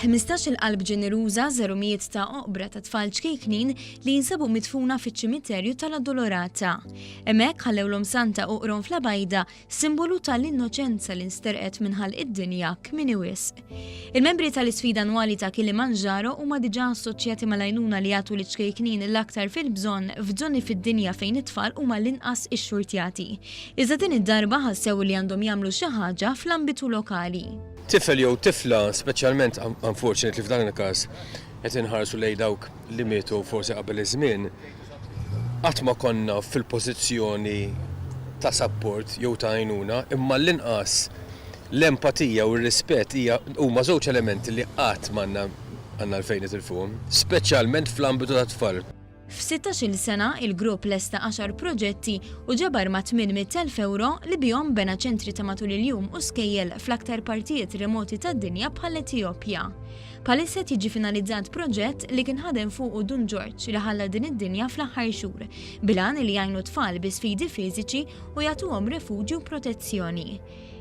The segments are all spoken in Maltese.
15 qalb ġeneruża żerumijiet ta' oqbra ta' tfal ċkejknin li jinsabu midfuna fiċ-ċimiterju tal-Addolorata. Hemmhekk ħallewlhom santa u Qronfla bajda simbolu tal-innoċenza li nsterqet minħall id-dinja kmieni wisq. Il-membri tal-isfida annwali ta' Kilimanjaro huma diġà assoċjati mal-għajnuna li jagħtu liċ-ċkejknin l-aktar fil-bżonn f'żoni fid-dinja fejn it-tfal huma l-inqas ixxurtjati. Iżda din id-darba ħassew li għandhom jagħmlu xi ħaġa fl-ambitu lokali. Tifel jew tifla, speċjalment unfortunately f'dan il-każ qed inħarsu lejn dawk li mietu forsi qabel iż-żmien, qatt ma konna fil-pożizzjoni ta' support jew ta' għajnuna, imma l-inqas l-empatija u r-rispett huma żewġ elementi li qatt m'għandna l-fejn nitilfuhom, speċjalment fl-ambitu tat-tfal. F'16 sena il-grupp lesta 10 proġetti u ġabar ma' 800,000 euro li bihom bena ċentri ta' matul il-jum u skejjel fl-aktar partijiet remoti tad-dinja bħal Etjopja. Palissa jiġi finalizzat proġett li kien ħadem fuq Dun George li ħalla din id-dinja fl-aħħar xhur, bilan li jgħinu tfal bi sfidi fiżiċi u jagħtuhom refuġju u protezzjoni.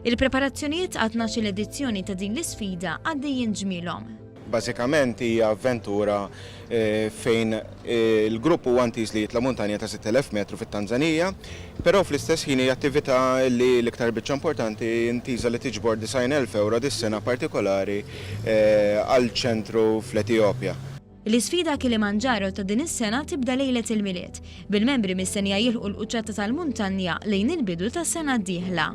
Il-preparazzjonijiet għal 12 edizzjoni ta' din l-isfida għaddejjin ġmielhom. Bażikament hija avventura fejn il-grupp huwa ntiżli tal-muntanja ta' 6,000 metru fit-Tanzanija, però fl-istess ħin hija attività li l-iktar biċċa importanti ntiża li tiġbor 90,000 euro dis-sena partikolari għal ċentru fl-Etjopja. L-isfida Kilimanjaro ta' din is-sena tibda lejlet il-miliet, bil-membri mistennija jilħqu l-quċċata tal-muntanja lejn il-bidu tas-sena d-dieħla.